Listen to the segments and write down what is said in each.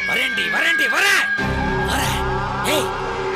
வரேன்டி வரேன்டி வரேன் வரேன். ஏய்,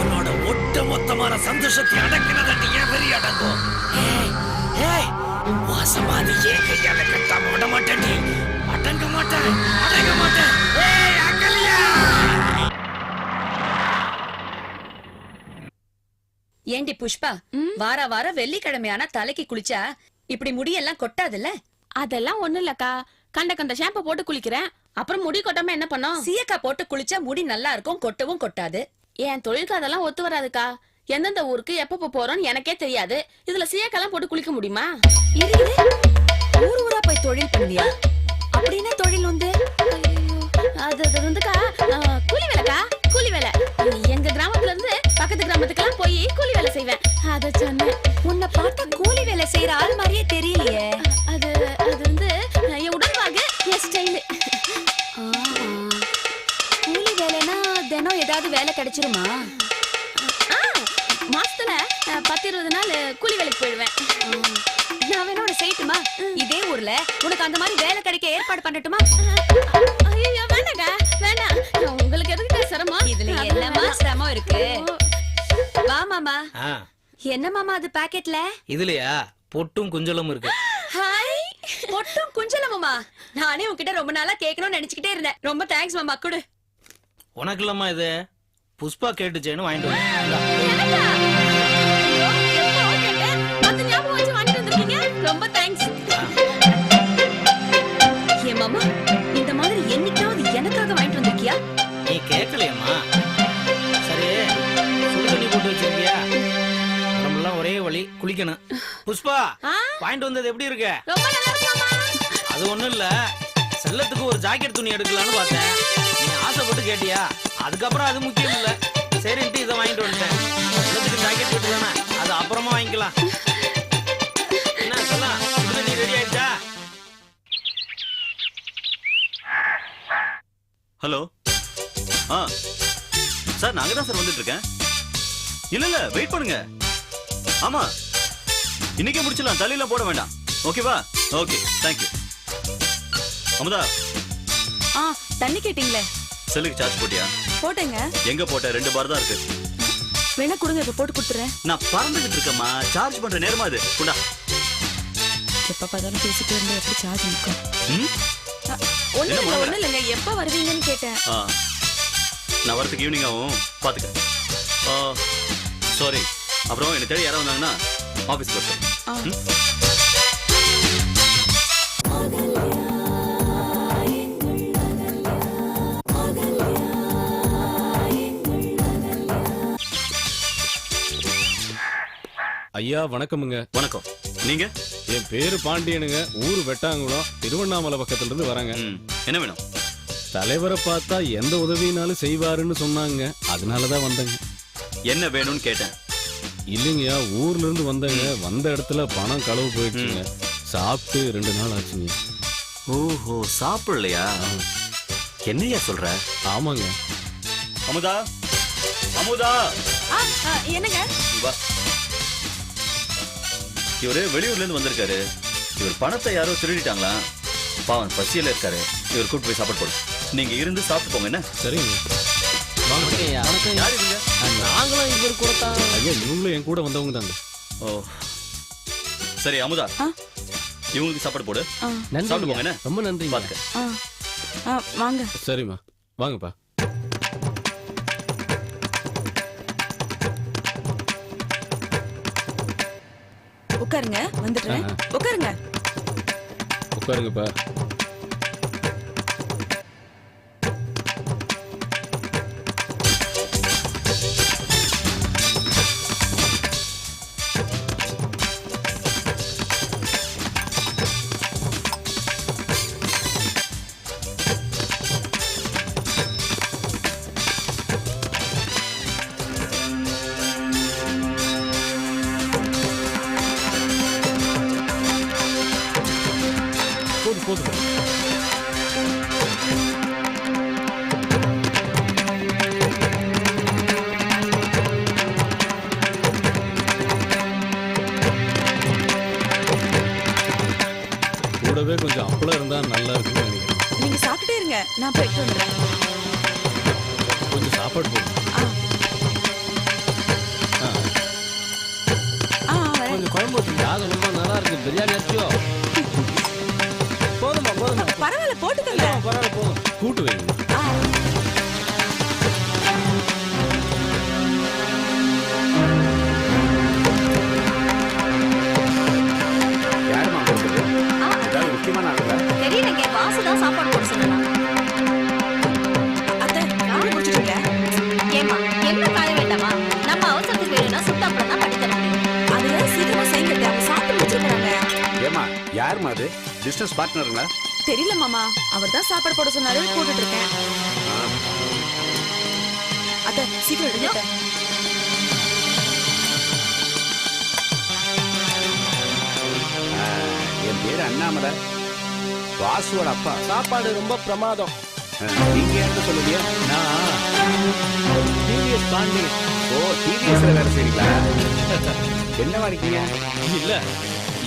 உன்னோட ஒட்டு மொத்தமான சந்தோஷத்தை அடக்கினதண்டி ஏன் பெரிய அடங்கும். ஏய் ஏய், வாசமாதி ஏன் கையால கட்டாம விட மாட்டேன்டி. அடங்க மாட்டேன் அடங்க மாட்டேன். ஏய் அகல்யா. ஏண்டி புஷ்பா, வார வாரம் வெள்ளிக்கிழமையான தலைக்கு குளிச்சா இப்படி முடியெல்லாம் கொட்டாதுல்ல? அதெல்லாம் ஒண்ணு இல்லக்கா, கண்ட கண்ட ஷாம்பு போட்டு குளிக்கிறேன், அப்புறம் முடி கொட்டாம என்ன பண்ணோம்? சீயக்கா போட்டு குளிச்சா முடி நல்லா இருக்கும், கொட்டவும் கொட்டாது. என் தொழிலுக்கு அதெல்லாம் ஒத்து வராதுக்கா. எந்தெந்த ஊருக்கு எப்ப போறோம்னு எனக்கே தெரியாது. இதுல சீயக்கெல்லாம் போட்டு குளிக்க முடியுமா? ஊர் ஊரா போய் தொழில் பண்ணியா? அப்படின்னா தொழில் வந்து அது வந்துக்கா கூலி வேலைக்கா, கூலி வேலை. எங்க கிராமத்துல இருந்து பக்கத்து கிராமத்துக்கெல்லாம் போய் கூலி வேலை செய்வேன். அத சொன்னேன். உன்னை பார்த்தா கூலி வேலை செய்யற ஆள் மாதிரியே தெரியலையே. அது வந்து என் உடல்வாகு, என் ஸ்டைலு. கூலி வேலைன்னா தினம் ஏதாவது வேலை கிடைச்சிருமா? மாசத்துல 10-20 நாள் கூலி வேலைக்கு போயிடுவேன். நான் வேணா உன்னை செய்யட்டுமா? இதே ஊர்ல உனக்கு அந்த மாதிரி வேலை கிடைக்க ஏற்பாடு பண்ணட்டுமா? ஐயோ வேண்டாங்க, வேண்டாம். உங்களுக்கு எதுக்கு சிரமம்? இதுல என்னமா சிரமம் இருக்கு? வா மாமா. என்ன மாமா அது பாக்கெட்ல? இதுலயா பொட்டும் குஞ்சலும் இருக்கு. ஹாய், பொட்டும் குஞ்சலமுமா? நானே உன்கிட்ட ரொம்ப நாளா கேட்கணும்னு நினைச்சுக்கிட்டே இருந்தேன். ரொம்ப தேங்க்ஸ் மாமா. குடு. உனக்கு இல்லம்மா இது, புஷ்பா கேட்டுச்சேன்னு வாங்கிட்டு வந்தேன். எனக்கா? ஐயோ, எப்போ கேட்டேன்? அது ஞாபகம் வச்சு வாங்கிட்டு வந்திருக்கீங்க. ரொம்ப தேங்க்ஸ். ஏ மாமா, இந்த மாதிரி என்னைக்காவது எனக்காக வாங்கிட்டு வந்திருக்கியா? நீ கேட்கலையம்மா. சரி, சுடு தண்ணி போட்டு வச்சிருக்கியா? உடம்பெல்லாம் ஒரே வலி, குளிக்கணும். புஷ்பா, வாங்கிட்டு வந்தது எப்படி இருக்கு? ரொம்ப நல்லா இருக்கு மாமா. அது ஒண்ணும் இல்ல, செல்லத்துக்கு ஒரு ஜாக்கெட் துணி எடுக்கலான்னு பார்த்தேன். நீ ஆசைப்பட்டு கேட்டியா, அதுக்கப்புறம் அது முக்கியம் இல்ல, சரின்ட்டு இதை வாங்கிட்டு வந்துட்டேன். செல்லத்துக்கு ஜாக்கெட் போட்டுதானே, அது அப்புறமா வாங்கிக்கலாம். என்ன செல்லம், சுடு தண்ணி ரெடி ஆயிடுச்சா? ஹலோ. சார், நாங்க தான் சார் வந்துட்டு இருக்கேன். இல்ல வெயிட் பண்ணுங்க. ஆமா, இன்னைக்கே முடிச்சிடலாம், தலையெல்லாம் போட வேண்டாம். ஓகேவா? Okay, thank you. அமுதா, தண்ணி கேட்டீங்களே, செல்லுக்கு சார்ஜ் போட்டியா? போட்டேங்க. எங்க போட்ட? 2 பார் தான் இருக்கு. வேணா கொடுங்க, இப்ப போட்டு கொடுத்துறேன். நான் பறந்துகிட்டு இருக்கேம்மா, சார்ஜ் பண்ற நேரமா இது. குண்டா. எப்ப பார்த்தாலும் பேசிட்டே இருந்தா எப்படி சார்ஜ் நிக்கும்? ஒண்ணு இல்லைங்க, எப்ப வருவீங்கன்னு கேட்டேன். நான் வரதுக்கு ஈவினிங் ஆகும், பாத்துக்க. சாரி. அப்புறம் என்ன தேடி யாராவது வந்தாங்கன்னா ஆபீஸ்க்கு வரட்டும். ஐயா வணக்கமுங்க. வணக்கம். நீங்க? என் பேரு பாண்டியனுங்க. ஊரு வெட்டாங்குளம், திருவண்ணாமலை பக்கத்துல இருந்து வராங்க. என்ன வேணும்? தலைவரை பார்த்தா எந்த உதவினாலும் செய்வாருன்னு சொன்னாங்க, அதனாலதான் வந்தேங்க. என்ன வேணும்னு கேட்டேன். இல்லைங்கய்யா, ஊர்ல இருந்து வந்தேங்க. வந்த இடத்துல பணம் களவு போயிடுச்சுங்க. சாப்பிட்டு 2 நாள் ஆச்சுங்க. ஓஹோ, சாப்பிடலையா? என்னையா சொல்ற? ஆமாங்க. அமுதா, அமுதா, என்னங்க? வா. இவரு வெளியூர்ல இருந்து வந்திருக்காரு. இவர் பணத்தை யாரோ திருடிட்டாங்களா? பாவம், பசியில இருக்காரு. இவர் கூட்டு போய் சாப்பாடு போடு. நீங்க இருந்து சாப்பிட்டு போங்க. என்ன? சரிங்க. நாங்களும் இவர் கூட தான். ஐயா, இவங்களும் என் கூட வந்தவங்க தாங்க. ஓ சரி, அமுதா, இவங்களுக்கு சாப்பாடு போடு. சாப்பிட்டு போங்க. என்ன? ரொம்ப நன்றி. பாத்துக்க. வாங்க. சரிம்மா, வாங்கப்பா. உட்காருங்க, வந்துடுறேன். உட்காருங்க. உட்காருங்கப்பா. போதும். சாப்பாடு போடுங்க. கொஞ்சம் குழம்பு ஊத்துங்க. அது ரொம்ப நல்லா இருக்கு. பிரியாணி அரிசியோ? போதுமா போதுமா. பரவாயில்ல போட்டுக்கங்க. பரவாயில்ல போதும். கூட்டு வைங்க. யாருமா கொடுக்குறது? ஏதாவது முக்கியமான ஆளுங்களா? தெரியலங்க, வாசுதான் சாப்பாடு போட சொன்னா. அத்தை, யாரு முடிச்சிட்டு இருக்க? ஏமா, என்ன காய வேண்டாமா? நம்ம அவசரத்துக்கு வேணும்னா சுட்டாப்பளம் தான் பண்ணி தர முடியும். அது சீக்கிரமா செய்யுங்க, அவங்க சாப்பிட்டு முடிச்சிருக்காங்க. ஏமா யாருமா அது? பிசினஸ் பார்ட்னருங்களா? தெரியல மாமா, அவர் தான் சாப்பாடு போட சொன்னாரு, போட்டுட்டு இருக்கேன். அத்தை, சீக்கிரம் எடுங்க. என் பேரு அண்ணாமலை, வாசுவோட அப்பா. சாப்பாடு ரொம்ப பிரமாதம். நீங்க யாருன்னு சொல்லுவியா? நான் டிவிஎஸ் பாண்டி. ஓ, டிவிஎஸ்ல வேலை செய்றீங்களா? என்னவா இருக்கீங்க? இல்ல,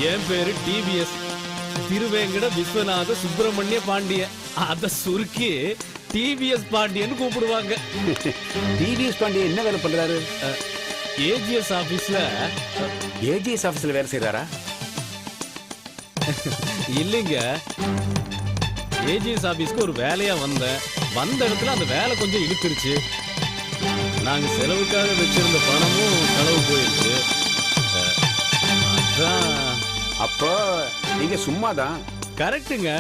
என் பேரு டிவிஎஸ் திருவேங்கட விஸ்வநாத சுப்பிரமணிய பாண்டியன். அத சுருக்கி டிவிஎஸ் பாண்டியன் கூப்பிடுவாங்க. டிவிஎஸ் பாண்டிய என்ன வேலை பண்றாரு? ஏஜிஎஸ் ஆபீஸ்ல. ஏஜிஎஸ் ஆபீஸ்ல வேலை செய்யறாரா? இல்லைங்க, ஏஜிஎஸ் ஆபீஸ்க்கு ஒரு வேலையா வந்த இடத்துல அந்த வேலை கொஞ்சம் இழுத்துருச்சு. நாங்க செலவுக்காக வச்சிருந்த பணமும் செலவு போயிடுச்சு. அதான். அப்போ நீங்க சும்மாதான். கரெக்டுங்க,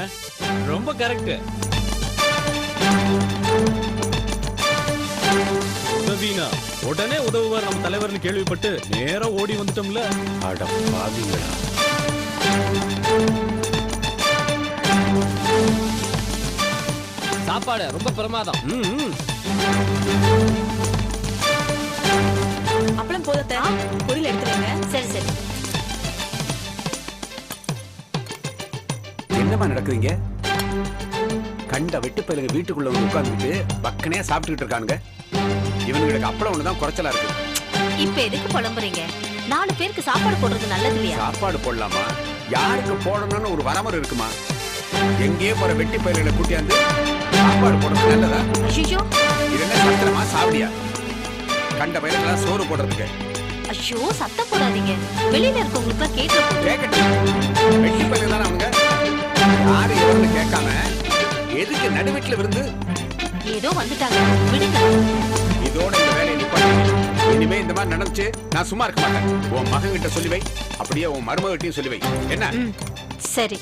ரொம்ப கரெக்ட். உதவினா உடனே உதவுவார் நம்ம தலைவர்னு கேள்விப்பட்டு நேரா ஓடி வந்துட்டோம்ல. அட பாவிங்களா. சாப்பாடு ரொம்ப பிரமாதம். அப்பளம் போதத்தை பொரியல் எடுத்துருங்க. சரி சரி. என்னமா நடக்குதுங்க? கண்ட வெட்டு பயிலுங்க வீட்டுக்குள்ள வந்து உட்கார்ந்துட்டு பக்கனையா சாப்பிட்டுக்கிட்டு இருக்கானுங்க. இவனுங்களுக்கு அப்பளம் ஒண்ணுதான் குறைச்சலா இருக்கு. இப்ப எதுக்கு புலம்புறீங்க? 4 பேருக்கு சாப்பாடு போடுறது நல்லது இல்லையா? சாப்பாடு போடலாமா? யாருக்கு போடணும்னு ஒரு வரமுறை இருக்குமா? எங்கேயே போற வெட்டி பயிர்களை கூட்டியாந்து சாப்பாடு போடுறது நல்லதா? ஐயோ, இது என்ன சத்திரமா சாவடியா? கண்ட பயிர்களெல்லாம் சோறு போடுறதுக்கு. ஐயோ, சத்தம் போடாதீங்க. வெளியில இருக்கவங்களுக்கு கேட்க கேட்கட்டும். வெட்டி பயிர்கள் தானே அவனுங்க. யாரு எவன்னு கேட்காம எதுக்கு நடுவீட்டுல விருந்து? ஏதோ வந்துட்டாங்க, விடுங்க. இதோட இந்த வேலையை நிப்பாட்டு. இனிமே இந்த மாதிரி நடந்துச்சு நான் சும்மா இருக்க மாட்டேன். உன் மகன் கிட்ட சொல்லி வை, அப்படியே உன் மருமகிட்டையும் சொல்லி வை. என்ன? சரி.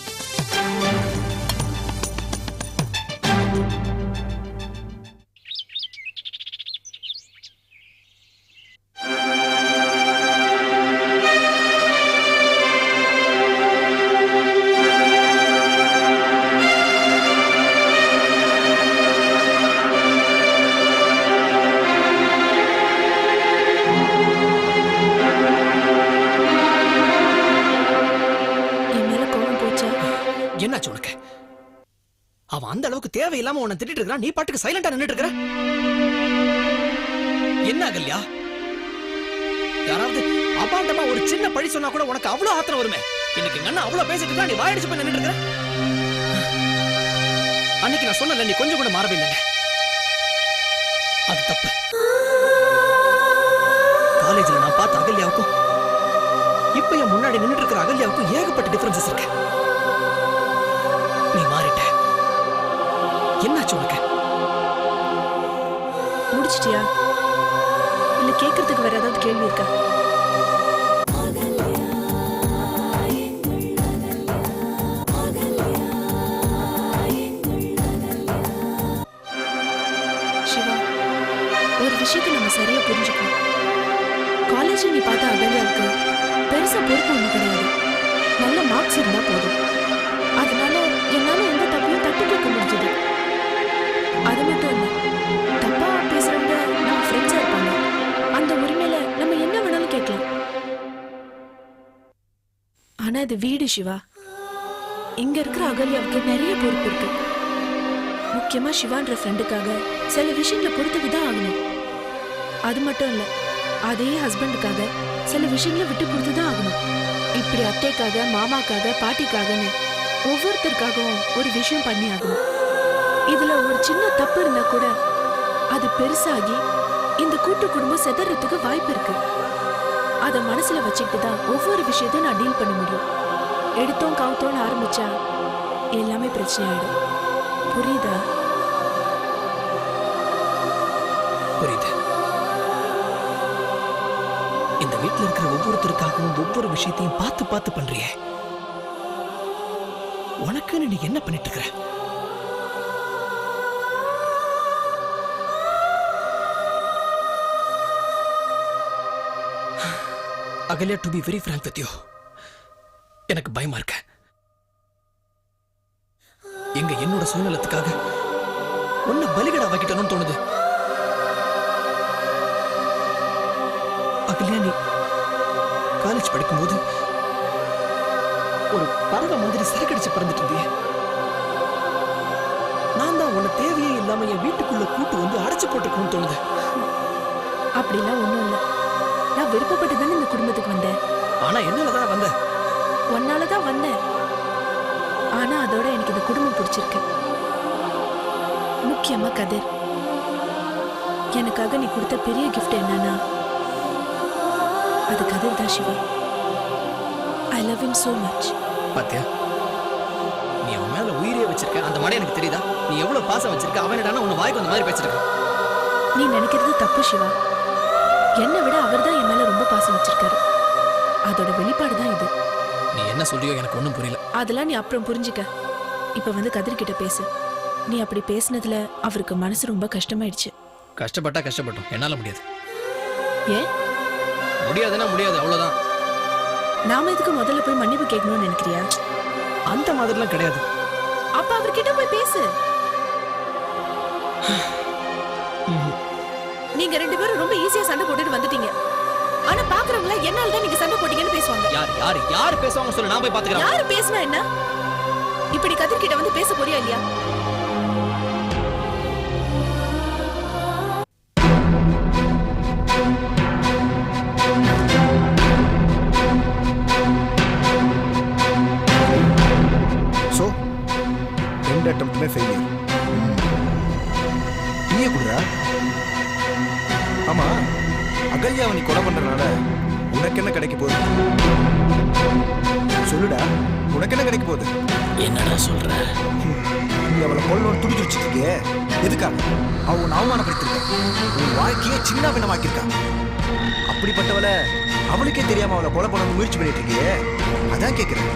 என்னாச்சு உனக்கு? அவன் அந்த அளவுக்கு தேவையில்லாம உன்னை திட்டிட்டு இருக்கான், நீ பாட்டுக்கு சைலண்டா நின்னுட்டு இருக்கற. என்ன அகல்யா? யாராவது அபாண்டமா ஒரு சின்ன பழி சொன்னா கூட உனக்கு அவ்வளவு ஆத்திரம் வருமே. இன்னைக்கு எங்க அண்ணா அவ்வளவு பேசிட்டு இருக்கா, நீ வாயடிச்சு போய் நின்னுட்டு இருக்கற. அன்னைக்கு நான் சொன்னல, நீ கொஞ்சம் கூட மாறவே இல்லை. அது தப்பு. காலேஜ்ல நான் பார்த்த அகல்யாவுக்கும் இப்ப என் முன்னாடி நின்னுட்டு இருக்கிற அகல்யாவுக்கும் ஏகப்பட்ட டிஃபரன்சஸ் இருக்கு. நீ மாறிட்ட. என்னாச்சு உனக்கு? முடிச்சிட்டியா? இல்ல கேக்குறதுக்கு வேற ஏதாவது கேள்வி இருக்கா? சிவா, ஒரு விஷயத்தை நம்ம சரியா புரிஞ்சுக்கணும். காலேஜில் நீ பார்த்த அகல்யாவுக்கு பெருசா பொறுப்பு ஒண்ணு கிடையாது. நல்ல மார்க்ஸ் இருந்தா போதும். அதனால என்னால எந்த தப்பையும் தட்டி கேட்க முடிஞ்சது. அது மட்டும் இல்ல, தப்பா பேசுறவங்க நம்ம ஃப்ரெண்ட்ஸா இருப்பாங்க. அந்த உரிமையில நம்ம என்ன வேணாலும் கேட்கலாம். ஆனா இது வீடு சிவா. இங்க இருக்கிற அகல்யாவுக்கு நிறைய பொறுப்பு இருக்கு. முக்கியமா சிவான்ற ஃப்ரெண்டுக்காக சில விஷயங்களை பொறுத்துக்கு தான் ஆகணும். அது மட்டும் இல்ல, அதே ஹஸ்பண்டுக்காக சில விஷயங்களை விட்டு கொடுத்து தான் ஆகணும். இப்படி அத்தைக்காக, மாமாக்காக, பாட்டிக்காகன்னு ஒவ்வொருத்தருக்காகவும் ஒரு விஷயம் பண்ணி ஆகணும். இதுல ஒரு சின்ன தப்பு இருந்தா கூட அது பெருசாகி இந்த கூட்டு குடும்பம் செதறதுக்கு வாய்ப்பு இருக்கு. அத மனசுல வச்சுக்கிட்டு தான் ஒவ்வொரு விஷயத்தையும் நான் டீல் பண்ண முடியும். எடுத்தோம் கவுத்தோன்னு ஆரம்பிச்சா எல்லாமே பிரச்சனை ஆயிடும். புரியுதா? புரியுது. இந்த வீட்டுல இருக்கிற ஒவ்வொருத்தருக்காகவும் ஒவ்வொரு விஷயத்தையும் பார்த்து பார்த்து பண்றியே. உனக்குன்னு நீ என்ன பண்ணிட்டு இருக்கிற? Ahalya, to be very frank with you, எனக்கு பயமா இருக்க. என்னோட சுயநலத்துக்காக உன்னை பலிகடா வைக்கிட்டணும்னு தோணுது. அகல்யா, நீ காலேஜ் படிக்கும்போது ஒரு பறவை மாதிரி சரக்கடிச்சு பறந்துட்டு இருந்தியே. நான் தான் உன்னை தேவையே இல்லாம என் வீட்டுக்குள்ள கூட்டு வந்து அடைச்சு போட்டுக்கணும்னு தோணுது. அப்படிலாம் ஒண்ணும் இல்ல. நான் விருப்பப்பட்டு தானே இந்த குடும்பத்துக்கு வந்தேன். ஆனா என்னாலதான் வந்த. உன்னாலதான் வந்தேன். ஆனா அதோட எனக்கு இந்த குடும்பம் பிடிச்சிருக்கு. முக்கியமா கதிர். எனக்காக நீ கொடுத்த பெரிய கிஃப்ட் என்னன்னா அது கதிர் தான் Siva. I love him so much. பாத்தியா, நீ அவன் மேல உயிரே வச்சிருக்க. அந்த மாதிரி எனக்கு தெரியுதா? நீ எவ்வளவு பாசம் வச்சிருக்க. அவனிடான உன்னை வாய்க்கு அந்த மாதிரி பேசிருக்க. நீ நினைக்கிறது தப்பு சிவா. என்னை விட அவர் தான் என் மேல ரொம்ப பாசம் வச்சிருக்காரு. அதோட வெளிப்பாடு தான் இது. நீ என்ன சொல்றியோ எனக்கு ஒண்ணும் புரியல. அதெல்லாம் நீ அப்புறம் புரிஞ்சுக்க. இப்ப வந்து கதிர் கிட்ட பேசு. நீ அப்படி பேசினதுல அவருக்கு மனசு ரொம்ப கஷ்டமாயிடுச்சு. கஷ்டப்பட்டா கஷ்டப்பட்டோம், என்னால முடியாது. ஏன்? முடியாதுன்னா முடியாது, அவ்வளவுதான். நாம இதுக்கு முதல்ல போய் மன்னிப்பு கேட்கணும்னு நினைக்கிறியா? அந்த மாதிரிலாம் கிடையாது. அப்ப அவர்கிட்ட போய் பேசு. நீங்க ரெண்டு பேரும் ரொம்ப ஈஸியா சண்டை போட்டுட்டு வந்துட்டீங்க. ஆனா பாக்குறவங்க என்னால தான் நீங்க சண்டை போட்டீங்கன்னு பேசுவாங்க. யார் பேசுவாங்க சொல்லு, நான் போய் பாத்துக்கிறேன். யாரு பேசினா என்ன? இப்படி கதிர் கிட்ட வந்து பேச போறியா இல்லையா? ஸோ 2 அட்டம்ப்ட்டுமே ஃபெயிலியர். நீயே குடுறா. ஆமா, அகல்யாவை நீ கொலை பண்றதுனால உனக்கு என்ன கிடைக்க போகுது? சொல்லுடா, உனக்கு என்ன கிடைக்க போகுது? என்னடா சொல்ற? நீ அவளை கொல்லணும்னு துடிச்சு வச்சுட்டு இருக்கியே, எதுக்காக? அவ உன்னை அவமானப்படுத்திருக்க, உன் வாழ்க்கையே சின்ன பின்னமாக்கியிருக்கா. அப்படிப்பட்டவளை அவளுக்கே தெரியாம அவளை கொலை பண்ண முயற்சி பண்ணிட்டு இருக்கியே, அதான் கேட்கிறேன்.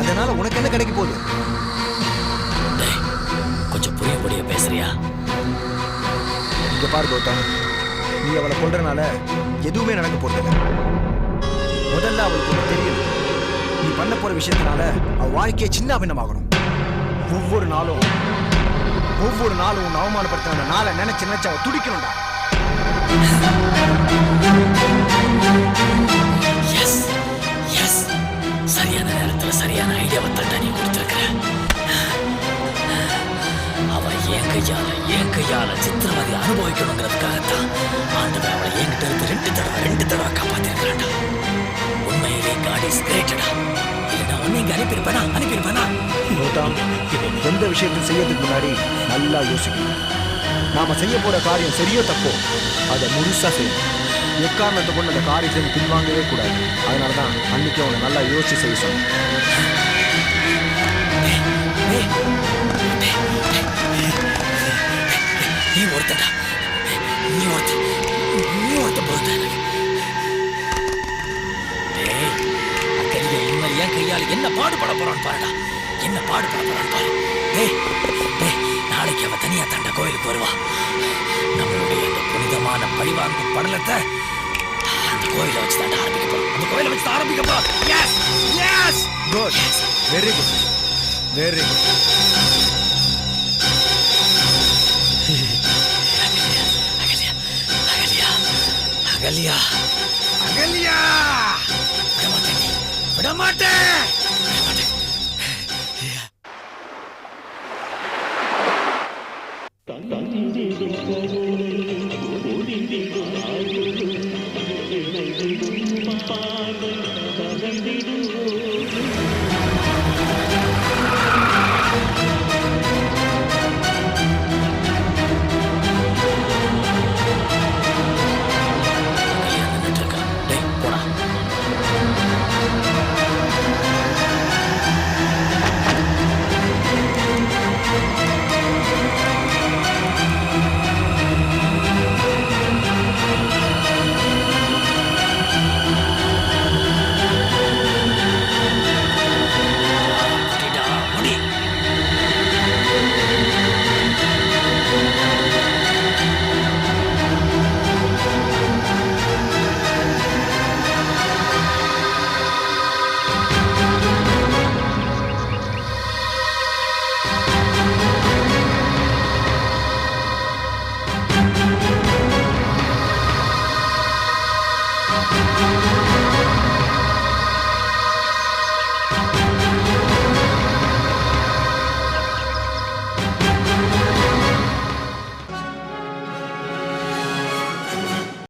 அதனால உனக்கு என்ன கிடைக்க போகுது? கொஞ்சம் புரியபடியா பேசுறியா? இங்க பாரு கௌதம், நீ அவளை கொல்றனால எதுவுமே நடக்க போறதில்ல. முதல்ல அவளுக்கு ஒண்ணு தெரியல, நீ பண்ண போற விஷயத்தினால அவ வாழ்க்கையை சின்ன பின்னமாகணும். ஒவ்வொரு நாளும் உன் அவமானப்படுத்த அந்த நாளை நினைச்சு அவ துடிக்கணும்டா. சரியான நேரத்துல சரியான ஐடியாவை தண்டா நீ கொடுத்திருக்கிற. அவ என் கையால சித்திரவதை அனுபவிக்கணுங்கிறதுக்காகத்தான் ஆண்டவன் அவளை என்கிட்ட இருந்து 2 தடவை காப்பாத்திருக்கிறான்டா. உண்மையிலே God is greatடா. இல்ல நான் உன்னை இங்க அனுப்பியிருப்பேனா? கௌதம், எந்த விஷயத்தையும் செய்யறதுக்கு முன்னாடி நல்லா யோசிக்கணும். நாம செய்ய போற காரியம் சரியோ தப்போ அதை முழுசா செய்யணும். எக்காரணத்தை கொண்டு அந்த காரியத்தை பின்வாங்கவே கூடாது. அதனாலதான் அன்னைக்கு அவனை நல்லா யோசிச்சு செய்ய சொன்னேன். நீ ஒருத்தடா, நீ ஒருத்த பொறுத்த எனக்கு. அக்கறிய இனிமேல் என் கையால் என்ன பாடுபட போறான்னு பாருடா. நாளைக்கு அவ தனியா தண்ட கோயிலுக்கு வருவா. நம்மளுடைய அந்த புனிதமான பழிவாங்கும் படலத்தை அந்த கோயிலை வச்சு தான் ஆரம்பிக்க போறோம். Good, very good, very good. Ahalya, விடமாட்டேன். பார்வை